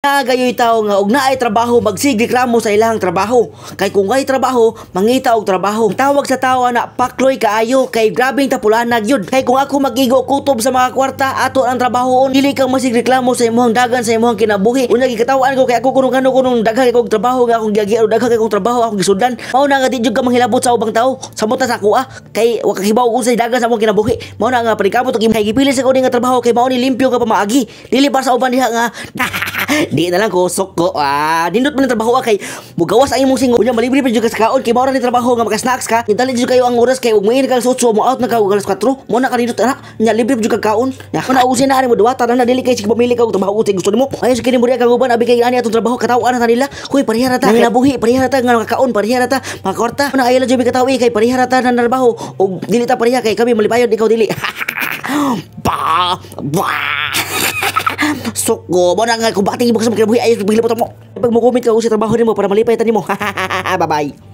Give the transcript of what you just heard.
Nagayoy tao nga og naay trabaho magsigreklamo sa ilang trabaho. Kay kung ay trabaho, mangita og trabaho. Tawag sa tao na pakloy kaayo kay grabing tapulanag yun. Kay kung ako magigo kutob sa mga kwarta ato ang trabahoon, dili kang masigreklamo sa imong dagan sa imong kinabuhi. Unya gikatawan ko kay ako kunong daghang kog trabaho nga akong giagi daghang kog trabaho akong gisudlan. Mao na nga di jud ka manghilabot sa ubang tao. Samot sa ako kay wa kahibaw ko sa dagan sa imong kinabuhi. Mao na nga panikabot og gipili sa ko nga trabaho kay mao ni limpyo ka pamaagi. Dili para sa uban diha nga di na lang ko soko nindot man ang trabaho kay mugawas ang imong singo unya malibre pa jud ka sa kaon kay mao ra ni trabaho nga maka-snacks ka intali jud kayo ang oras kay ug muin ka sutso mo out na ka alas 4 mo na kanindot ana nya libre jud ka kaon nya na usin na ani mo duwata na dili kay sig pamili ka og trabaho kung gusto nimo ayo sa kini mo ka uban abi kay ani atong trabaho kataw-an na nila hoy pareha ra ta nabuhi pareha ra ta nga makakaon pareha ra ta makakwarta na ayo jud kataw kay pareha ra ta na trabaho og dili ta pareha kay kami malipayon ikaw dili ba Soko, mo na nga kung bakit mo kasi magkinabuhi ayos paghilapot mo. Pag mo comment ka kung sa trabaho nimo para malipay ta nimo. Bye-bye.